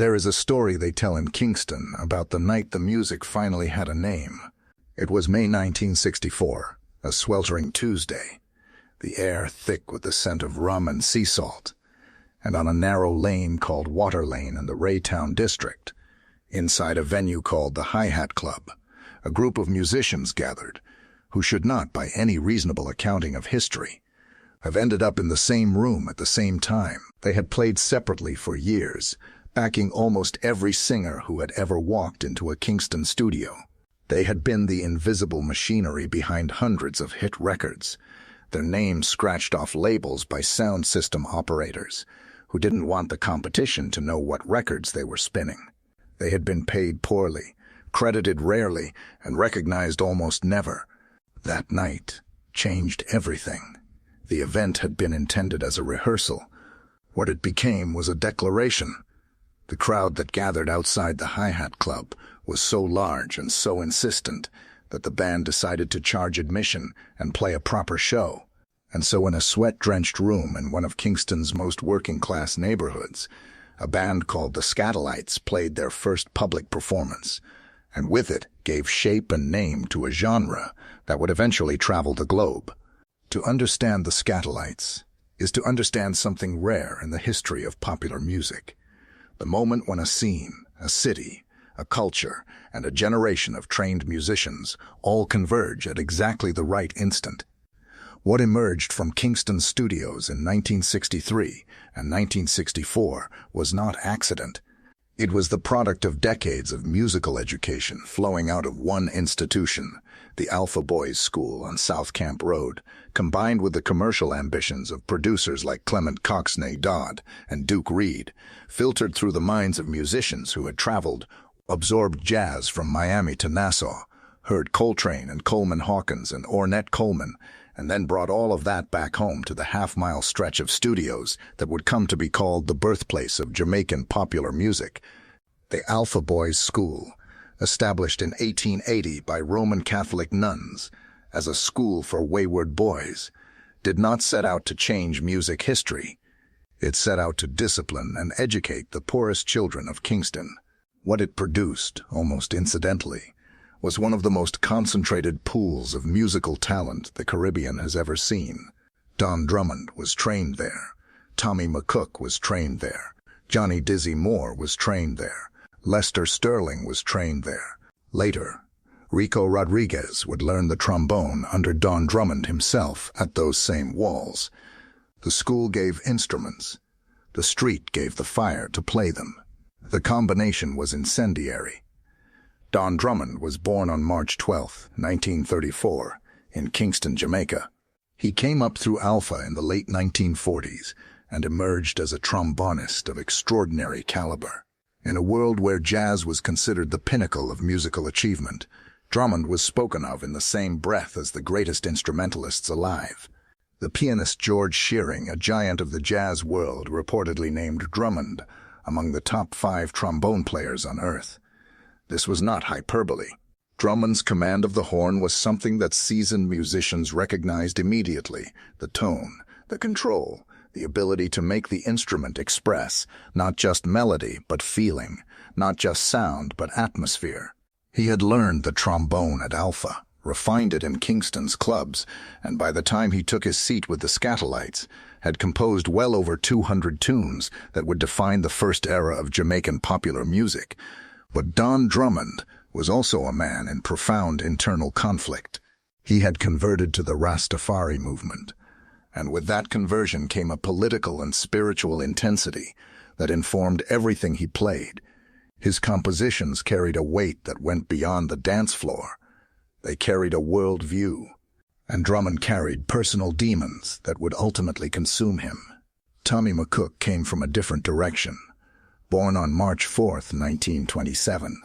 There is a story they tell in Kingston about the night the music finally had a name. It was May 1964, a sweltering Tuesday, the air thick with the scent of rum and sea salt, and on a narrow lane called Water Lane in the Raytown district, inside a venue called the Hi-Hat Club, a group of musicians gathered, who should not, by any reasonable accounting of history, have ended up in the same room at the same time. They had played separately for years, backing almost every singer who had ever walked into a Kingston studio. They had been the invisible machinery behind hundreds of hit records, their names scratched off labels by sound system operators, who didn't want the competition to know what records they were spinning. They had been paid poorly, credited rarely, and recognized almost never. That night changed everything. The event had been intended as a rehearsal. What it became was a declaration. The crowd that gathered outside the Hi-Hat Club was so large and so insistent that the band decided to charge admission and play a proper show. And so in a sweat-drenched room in one of Kingston's most working-class neighborhoods, a band called the Skatalites played their first public performance, and with it gave shape and name to a genre that would eventually travel the globe. To understand the Skatalites is to understand something rare in the history of popular music. The moment when a scene, a city, a culture, and a generation of trained musicians all converge at exactly the right instant. What emerged from Kingston studios in 1963 and 1964 was not accident. It was the product of decades of musical education flowing out of one institution, the Alpha Boys School on South Camp Road, combined with the commercial ambitions of producers like Clement Coxney Dodd and Duke Reed, filtered through the minds of musicians who had traveled, absorbed jazz from Miami to Nassau, heard Coltrane and Coleman Hawkins and Ornette Coleman, and then brought all of that back home to the half-mile stretch of studios that would come to be called the birthplace of Jamaican popular music. The Alpha Boys School, established in 1880 by Roman Catholic nuns as a school for wayward boys, did not set out to change music history. It set out to discipline and educate the poorest children of Kingston. What it produced, almost incidentally, was one of the most concentrated pools of musical talent the Caribbean has ever seen. Don Drummond was trained there. Tommy McCook was trained there. Johnny Dizzy Moore was trained there. Lester Sterling was trained there. Later, Rico Rodriguez would learn the trombone under Don Drummond himself at those same walls. The school gave instruments. The street gave the fire to play them. The combination was incendiary. Don Drummond was born on March 12, 1934, in Kingston, Jamaica. He came up through Alpha in the late 1940s and emerged as a trombonist of extraordinary caliber. In a world where jazz was considered the pinnacle of musical achievement, Drummond was spoken of in the same breath as the greatest instrumentalists alive. The pianist George Shearing, a giant of the jazz world, reportedly named Drummond among the top 5 trombone players on earth. This was not hyperbole. Drummond's command of the horn was something that seasoned musicians recognized immediately: the tone, the control, the ability to make the instrument express not just melody but feeling, not just sound but atmosphere. He had learned the trombone at Alpha, refined it in Kingston's clubs, and by the time he took his seat with the Skatalites, had composed well over 200 tunes that would define the first era of Jamaican popular music. But Don Drummond was also a man in profound internal conflict. He had converted to the Rastafari movement, and with that conversion came a political and spiritual intensity that informed everything he played. His compositions carried a weight that went beyond the dance floor. They carried a world view, and Drummond carried personal demons that would ultimately consume him. Tommy McCook came from a different direction. Born on March 4, 1927,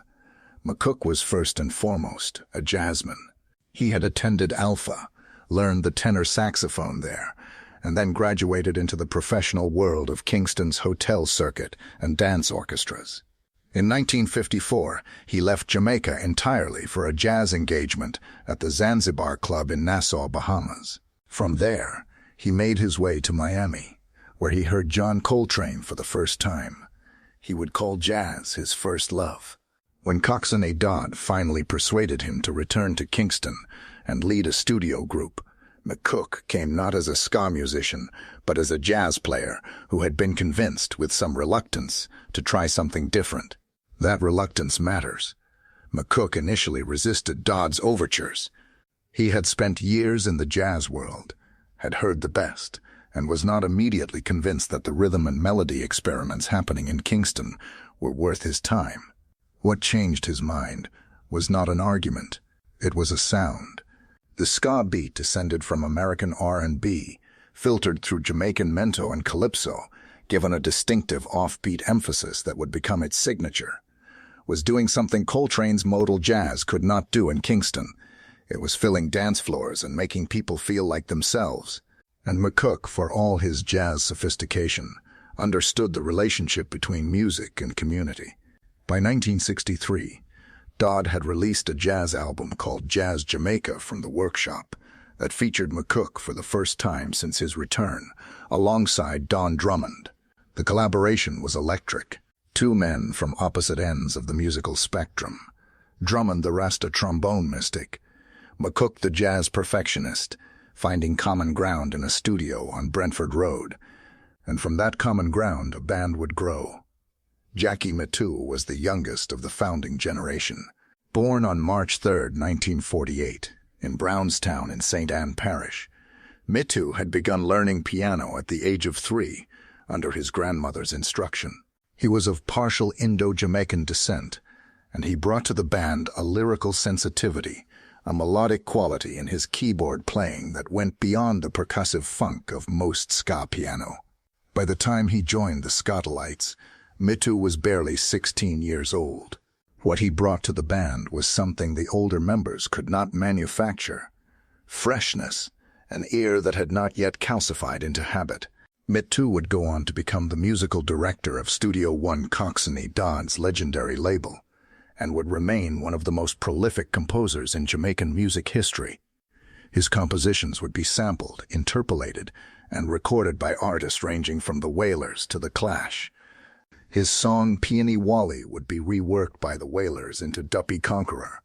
McCook was first and foremost a jazzman. He had attended Alpha, learned the tenor saxophone there, and then graduated into the professional world of Kingston's hotel circuit and dance orchestras. In 1954, he left Jamaica entirely for a jazz engagement at the Zanzibar Club in Nassau, Bahamas. From there, he made his way to Miami, where he heard John Coltrane for the first time. He would call jazz his first love. When Coxsone Dodd finally persuaded him to return to Kingston and lead a studio group, McCook came not as a ska musician, but as a jazz player who had been convinced, with some reluctance, to try something different. That reluctance matters. McCook initially resisted Dodd's overtures. He had spent years in the jazz world, had heard the best, and was not immediately convinced that the rhythm and melody experiments happening in Kingston were worth his time. What changed his mind was not an argument, it was a sound. The ska beat descended from American R&B, filtered through Jamaican mento and calypso, given a distinctive offbeat emphasis that would become its signature. Was doing something Coltrane's modal jazz could not do in Kingston. It was filling dance floors and making people feel like themselves. And McCook, for all his jazz sophistication, understood the relationship between music and community. By 1963, Dodd had released a jazz album called Jazz Jamaica from the Workshop that featured McCook for the first time since his return, alongside Drummond. The collaboration was electric. Two men from opposite ends of the musical spectrum. Drummond, the Rasta trombone mystic, McCook, the jazz perfectionist, finding common ground in a studio on Brentford Road. And from that common ground, a band would grow. Jackie Mittoo was the youngest of the founding generation. Born on March 3, 1948, in Brownstown in St. Anne Parish, Mittoo had begun learning piano at the age of 3 under his grandmother's instruction. He was of partial Indo-Jamaican descent, and he brought to the band a lyrical sensitivity, a melodic quality in his keyboard playing that went beyond the percussive funk of most ska piano. By the time he joined the Skatalites, Mittoo was barely 16 years old. What he brought to the band was something the older members could not manufacture: freshness, an ear that had not yet calcified into habit. Mittoo would go on to become the musical director of Studio One, Coxsone Dodd's legendary label, and would remain one of the most prolific composers in Jamaican music history. His compositions would be sampled, interpolated, and recorded by artists ranging from the Wailers to the Clash. His song Peony Wally would be reworked by the Wailers into Duppy Conqueror.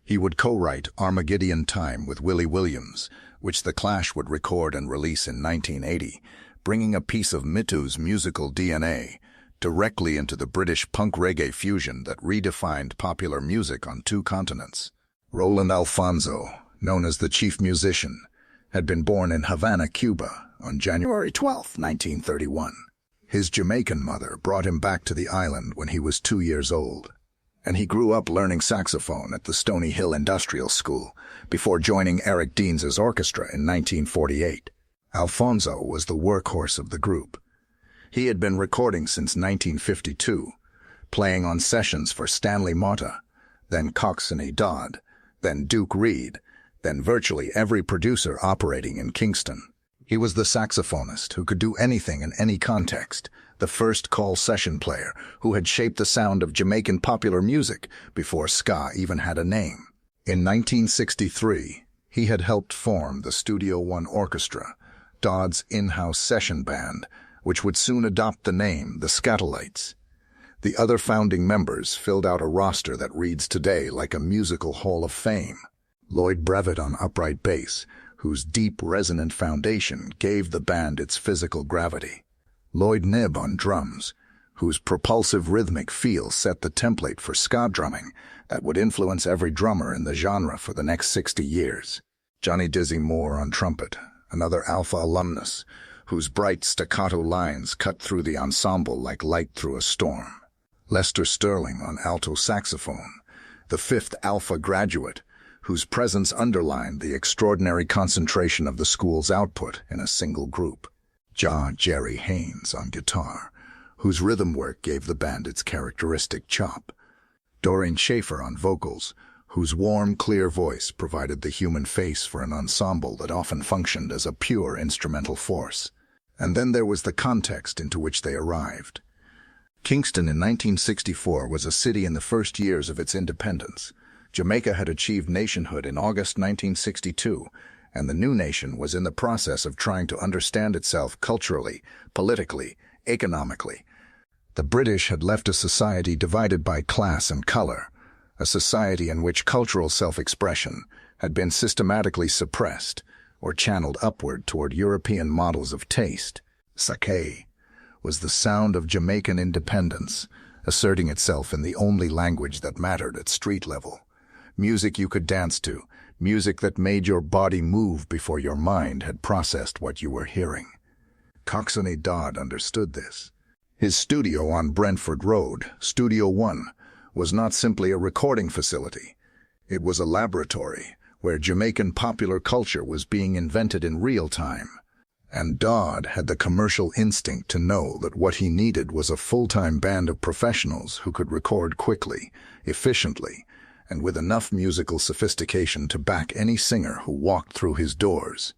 He would co-write Armageddon Time with Willie Williams, which the Clash would record and release in 1980, bringing a piece of Mittoo's musical DNA directly into the British punk reggae fusion that redefined popular music on 2 continents. Roland Alfonso, known as the chief musician, had been born in Havana, Cuba, on January 12, 1931. His Jamaican mother brought him back to the island when he was 2 years old, and he grew up learning saxophone at the Stony Hill Industrial School before joining Eric Deans's orchestra in 1948. Alfonso was the workhorse of the group. He had been recording since 1952, playing on sessions for Stanley Motta, then Coxsone Dodd, then Duke Reed, then virtually every producer operating in Kingston. He was the saxophonist who could do anything in any context, the first call session player who had shaped the sound of Jamaican popular music before ska even had a name. In 1963, he had helped form the Studio One Orchestra, Dodd's in-house session band, which would soon adopt the name the Skatalites. The other founding members filled out a roster that reads today like a musical hall of fame. Lloyd Brevitt on upright bass, whose deep, resonant foundation gave the band its physical gravity. Lloyd Knibb on drums, whose propulsive rhythmic feel set the template for ska drumming that would influence every drummer in the genre for the next 60 years. Johnny Dizzy Moore on trumpet, another Alpha alumnus, whose bright staccato lines cut through the ensemble like light through a storm. Lester Sterling on alto saxophone, the fifth Alpha graduate, whose presence underlined the extraordinary concentration of the school's output in a single group. Jerry Haynes on guitar, whose rhythm work gave the band its characteristic chop. Doreen Schaefer on vocals, whose warm, clear voice provided the human face for an ensemble that often functioned as a pure instrumental force. And then there was the context into which they arrived. Kingston in 1964 was a city in the first years of its independence. Jamaica had achieved nationhood in August 1962, and the new nation was in the process of trying to understand itself culturally, politically, economically. The British had left a society divided by class and color, a society in which cultural self-expression had been systematically suppressed or channeled upward toward European models of taste. Sake was the sound of Jamaican independence, asserting itself in the only language that mattered at street level. Music you could dance to, music that made your body move before your mind had processed what you were hearing. Coxsone Dodd understood this. His studio on Brentford Road, Studio One, was not simply a recording facility. It was a laboratory where Jamaican popular culture was being invented in real time. And Dodd had the commercial instinct to know that what he needed was a full-time band of professionals who could record quickly, efficiently, and with enough musical sophistication to back any singer who walked through his doors.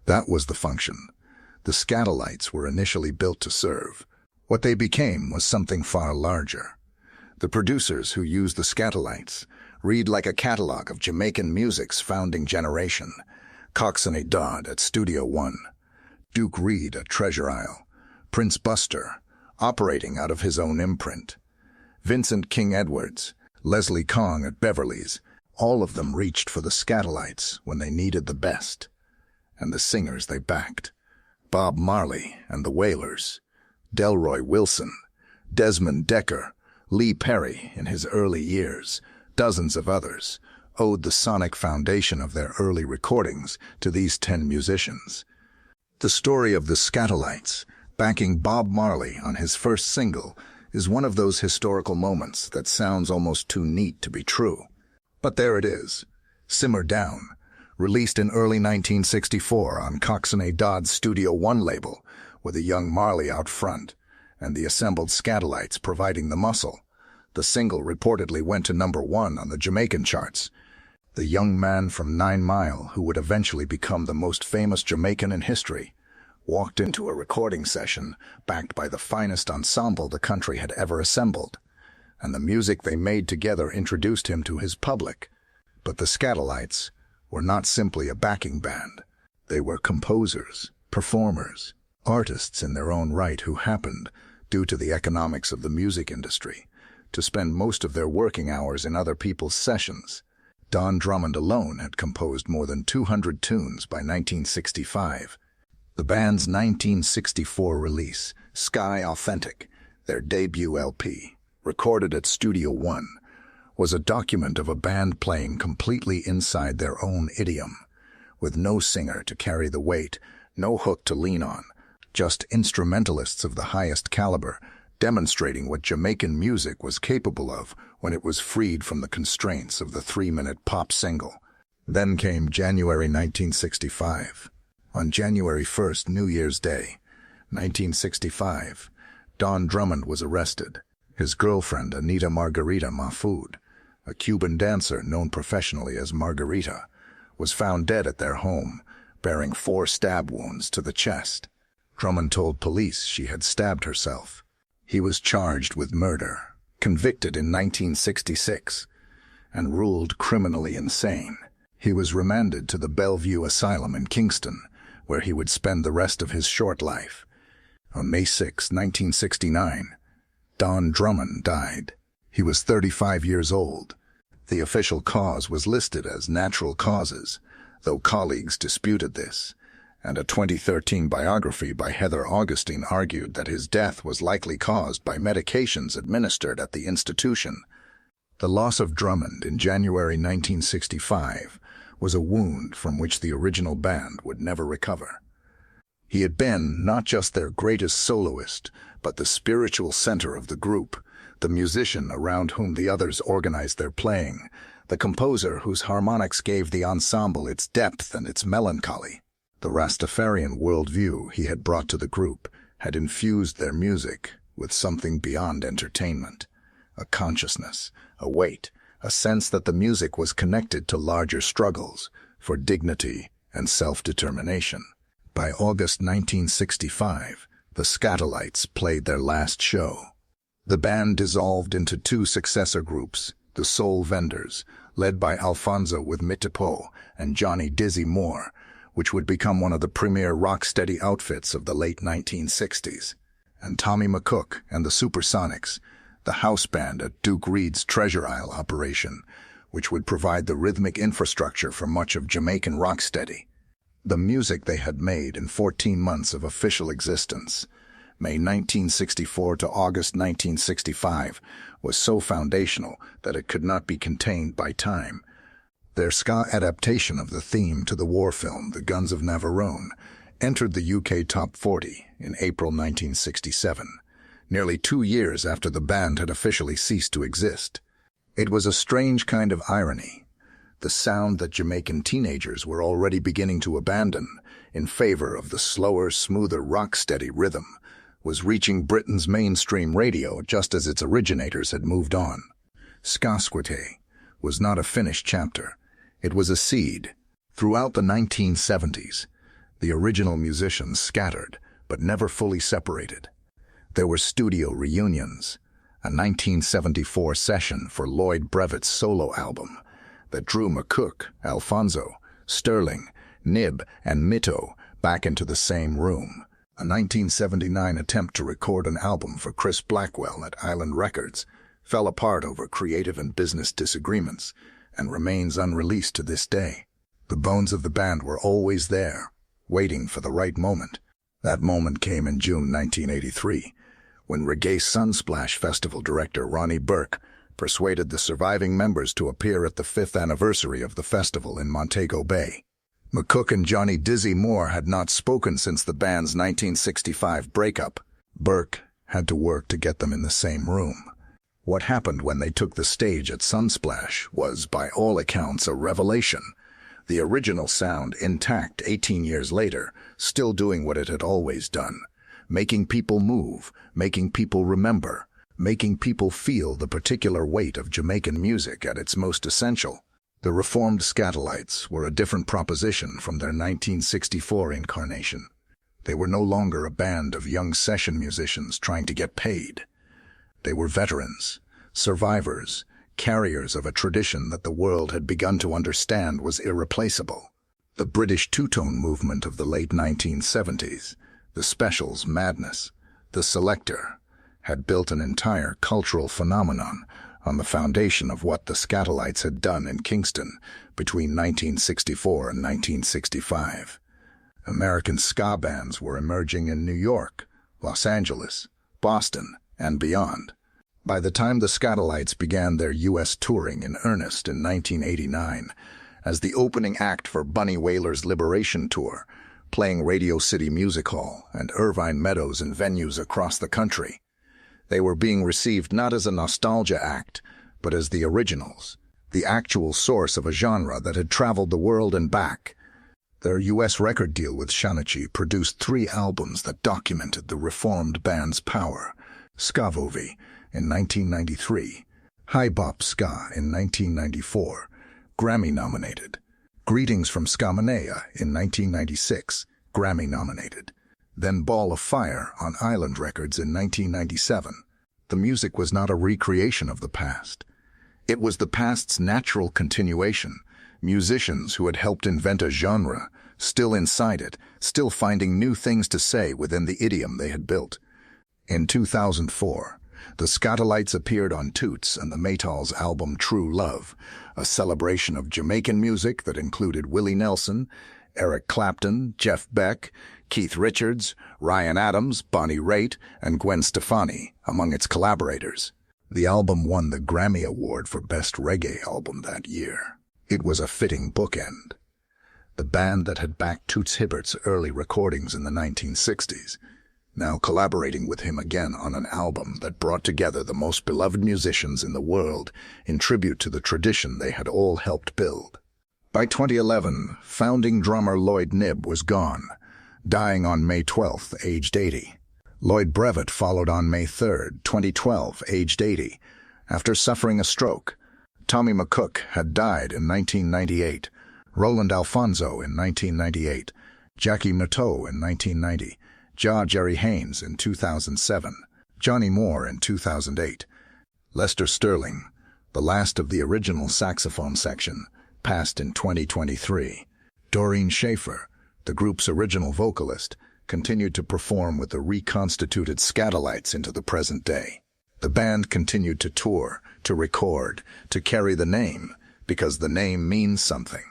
That was the function the Skatalites were initially built to serve. What they became was something far larger. The producers who used the Skatalites read like a catalog of Jamaican music's founding generation. Coxsone Dodd at Studio One, Duke Reid at Treasure Isle, Prince Buster, operating out of his own imprint, Vincent King Edwards, Leslie Kong at Beverly's, all of them reached for the Skatalites when they needed the best. And the singers they backed: Bob Marley and the Wailers, Delroy Wilson, Desmond Decker, Lee Perry in his early years, dozens of others, owed the sonic foundation of their early recordings to these 10 musicians. The story of the Skatalites backing Bob Marley on his first single is one of those historical moments that sounds almost too neat to be true. But there it is, Simmer Down, released in early 1964 on Coxsone Dodd's Studio One label, with a young Marley out front and the assembled Skatalites providing the muscle. The single reportedly went to #1 on the Jamaican charts. The young man from 9 Mile, who would eventually become the most famous Jamaican in history, walked into a recording session backed by the finest ensemble the country had ever assembled, and the music they made together introduced him to his public. But the Skatalites were not simply a backing band. They were composers, performers, artists in their own right who happened, due to the economics of the music industry, to spend most of their working hours in other people's sessions. Don Drummond alone had composed more than 200 tunes by 1965. The band's 1964 release, Sky Authentic, their debut LP, recorded at Studio One, was a document of a band playing completely inside their own idiom, with no singer to carry the weight, no hook to lean on, just instrumentalists of the highest caliber, demonstrating what Jamaican music was capable of when it was freed from the constraints of the 3-minute pop single. Then came January 1965. On January 1st, New Year's Day, 1965, Don Drummond was arrested. His girlfriend, Anita Margarita Mahfoud, a Cuban dancer known professionally as Margarita, was found dead at their home, bearing 4 stab wounds to the chest. Drummond told police she had stabbed herself. He was charged with murder, convicted in 1966, and ruled criminally insane. He was remanded to the Bellevue Asylum in Kingston, where he would spend the rest of his short life. On May 6, 1969, Don Drummond died. He was 35 years old. The official cause was listed as natural causes, though colleagues disputed this, and a 2013 biography by Heather Augustine argued that his death was likely caused by medications administered at the institution. The loss of Drummond in January 1965 was a wound from which the original band would never recover. He had been not just their greatest soloist, but the spiritual center of the group, the musician around whom the others organized their playing, the composer whose harmonics gave the ensemble its depth and its melancholy. The Rastafarian worldview he had brought to the group had infused their music with something beyond entertainment, a consciousness, a weight, a sense that the music was connected to larger struggles for dignity and self-determination. By August 1965, the Skatalites played their last show. The band dissolved into 2 successor groups, the Soul Vendors, led by Alfonso with Mittoo and Johnny Dizzy Moore, which would become one of the premier rocksteady outfits of the late 1960s. and Tommy McCook and the Supersonics, the house band at Duke Reed's Treasure Isle operation, which would provide the rhythmic infrastructure for much of Jamaican rocksteady. The music they had made in 14 months of official existence, May 1964 to August 1965, was so foundational that it could not be contained by time. Their ska adaptation of the theme to the war film The Guns of Navarone entered the UK Top 40 in April 1967, nearly 2 years after the band had officially ceased to exist. It was a strange kind of irony. The sound that Jamaican teenagers were already beginning to abandon in favor of the slower, smoother, rocksteady rhythm was reaching Britain's mainstream radio just as its originators had moved on. Skatalites was not a finished chapter. It was a seed. Throughout the 1970s, the original musicians scattered, but never fully separated. There were studio reunions, a 1974 session for Lloyd Brevett's solo album that drew McCook, Alfonso, Sterling, Nib, and Mittoo back into the same room. A 1979 attempt to record an album for Chris Blackwell at Island Records fell apart over creative and business disagreements and remains unreleased to this day. The bones of the band were always there, waiting for the right moment. That moment came in June 1983, when Reggae Sunsplash Festival director Ronnie Burke persuaded the surviving members to appear at the 5th anniversary of the festival in Montego Bay. McCook and Johnny Dizzy Moore had not spoken since the band's 1965 breakup. Burke had to work to get them in the same room. What happened when they took the stage at Sunsplash was, by all accounts, a revelation. The original sound intact 18 years later, still doing what it had always done, making people move, making people remember, making people feel the particular weight of Jamaican music at its most essential. The reformed Skatalites were a different proposition from their 1964 incarnation. They were no longer a band of young session musicians trying to get paid. They were veterans, survivors, carriers of a tradition that the world had begun to understand was irreplaceable. The British two-tone movement of the late 1970s, the Specials madness, the Selector, had built an entire cultural phenomenon on the foundation of what the Skatalites had done in Kingston between 1964 and 1965. American ska bands were emerging in New York, Los Angeles, Boston, and beyond. By the time the Skatalites began their U.S. touring in earnest in 1989, as the opening act for Bunny Wailer's Liberation Tour, playing Radio City Music Hall and Irvine Meadows in venues across the country, they were being received not as a nostalgia act, but as the originals, the actual source of a genre that had traveled the world and back. Their U.S. record deal with Shanachi produced 3 albums that documented the reformed band's power: Skavovi in 1993, High Bop Ska in 1994, Grammy-nominated, Greetings from Scamanea in 1996, Grammy-nominated, then Ball of Fire on Island Records in 1997. The music was not a recreation of the past. It was the past's natural continuation, musicians who had helped invent a genre, still inside it, still finding new things to say within the idiom they had built. In 2004, the Skatalites appeared on Toots and the Maytals' album True Love, a celebration of Jamaican music that included Willie Nelson, Eric Clapton, Jeff Beck, Keith Richards, Ryan Adams, Bonnie Raitt, and Gwen Stefani among its collaborators. The album won the Grammy Award for Best Reggae Album that year. It was a fitting bookend. The band that had backed Toots Hibbert's early recordings in the 1960s, now collaborating with him again on an album that brought together the most beloved musicians in the world in tribute to the tradition they had all helped build. By 2011, founding drummer Lloyd Nib was gone, dying on May 12th, aged 80. Lloyd Brevett followed on May 3rd, 2012, aged 80, after suffering a stroke. Tommy McCook had died in 1998, Roland Alfonso in 1998, Jackie Mittoo in 1990, Jerry Haynes in 2007, Johnny Moore in 2008. Lester Sterling, the last of the original saxophone section, passed in 2023. Doreen Schaefer, the group's original vocalist, continued to perform with the reconstituted Skatalites into the present day. The band continued to tour, to record, to carry the name, because the name means something.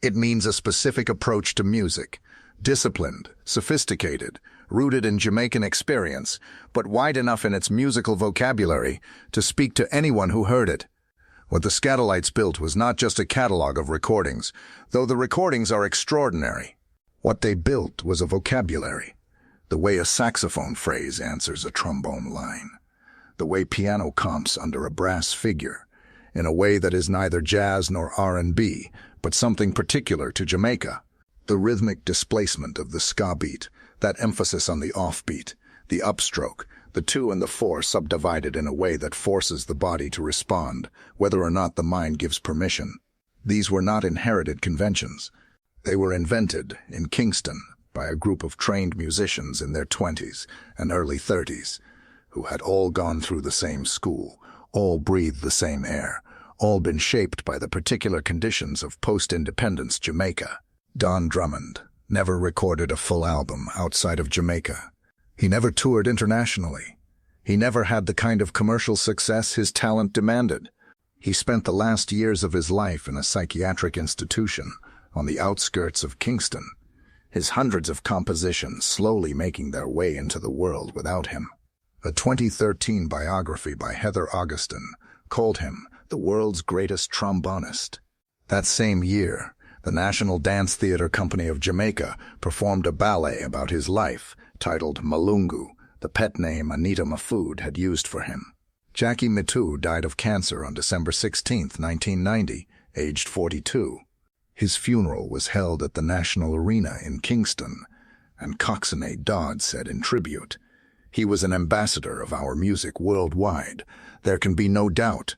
It means a specific approach to music, disciplined, sophisticated, rooted in Jamaican experience, but wide enough in its musical vocabulary to speak to anyone who heard it. What the Skatalites built was not just a catalog of recordings, though the recordings are extraordinary. What they built was a vocabulary, the way a saxophone phrase answers a trombone line, the way piano comps under a brass figure, in a way that is neither jazz nor R&B, but something particular to Jamaica. The rhythmic displacement of the ska beat, that emphasis on the offbeat, the upstroke, the 2 and the 4 subdivided in a way that forces the body to respond, whether or not the mind gives permission. These were not inherited conventions. They were invented in Kingston by a group of trained musicians in their 20s and early 30s, who had all gone through the same school, all breathed the same air, all been shaped by the particular conditions of post-independence Jamaica. Don Drummond never recorded a full album outside of Jamaica. He never toured internationally. He never had the kind of commercial success his talent demanded. He spent the last years of his life in a psychiatric institution on the outskirts of Kingston, his hundreds of compositions slowly making their way into the world without him. A 2013 biography by Heather Augustin called him the world's greatest trombonist. That same year, the National Dance Theatre Company of Jamaica performed a ballet about his life titled Malungu, the pet name Anita Mafood had used for him. Jackie Mittoo died of cancer on December 16, 1990, aged 42. His funeral was held at the National Arena in Kingston, and Coxsone Dodd said in tribute, "He was an ambassador of our music worldwide. There can be no doubt.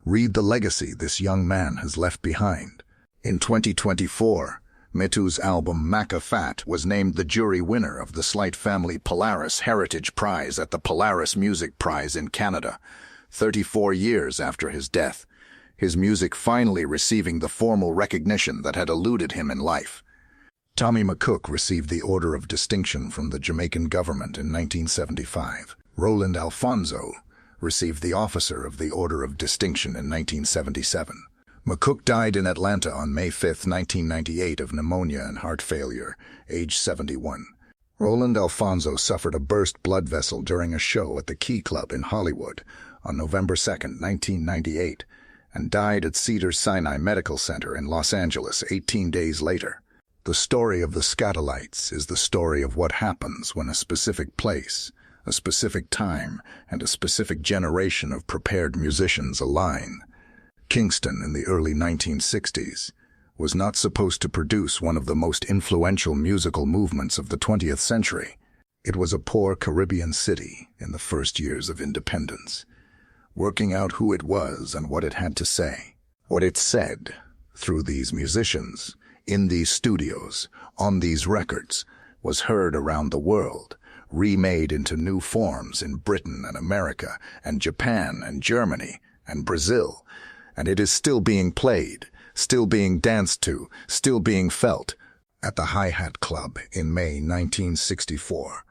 Read the legacy this young man has left behind." In 2024, Mittoo's album Macca Fat was named the jury winner of the Slight Family Polaris Heritage Prize at the Polaris Music Prize in Canada, 34 years after his death, his music finally receiving the formal recognition that had eluded him in life. Tommy McCook received the Order of Distinction from the Jamaican government in 1975. Roland Alfonso received the Officer of the Order of Distinction in 1977. McCook died in Atlanta on May 5, 1998 of pneumonia and heart failure, age 71. Roland Alfonso suffered a burst blood vessel during a show at the Key Club in Hollywood on November 2, 1998, and died at Cedars-Sinai Medical Center in Los Angeles 18 days later. The story of the Skatalites is the story of what happens when a specific place, a specific time, and a specific generation of prepared musicians align. Kingston in the early 1960s was not supposed to produce one of the most influential musical movements of the 20th century. It was a poor Caribbean city in the first years of independence, working out who it was and what it had to say. What it said, through these musicians, in these studios, on these records, was heard around the world, remade into new forms in Britain and America and Japan and Germany and Brazil, and it is still being played, still being danced to, still being felt. At the Hi-Hat Club in May 1964,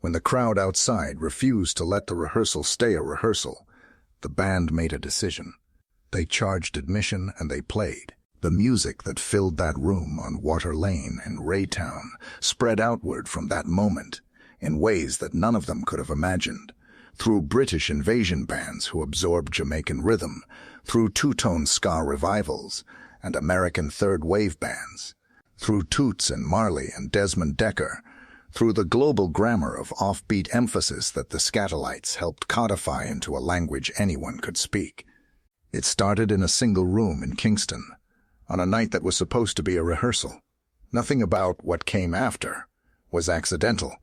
when the crowd outside refused to let the rehearsal stay a rehearsal, the band made a decision. They charged admission and they played. The music that filled that room on Water Lane in Raytown spread outward from that moment in ways that none of them could have imagined, through British invasion bands who absorbed Jamaican rhythm, through two-tone ska revivals and American third-wave bands, through Toots and Marley and Desmond Decker, through the global grammar of offbeat emphasis that the Skatalites helped codify into a language anyone could speak. It started in a single room in Kingston, on a night that was supposed to be a rehearsal. Nothing about what came after was accidental.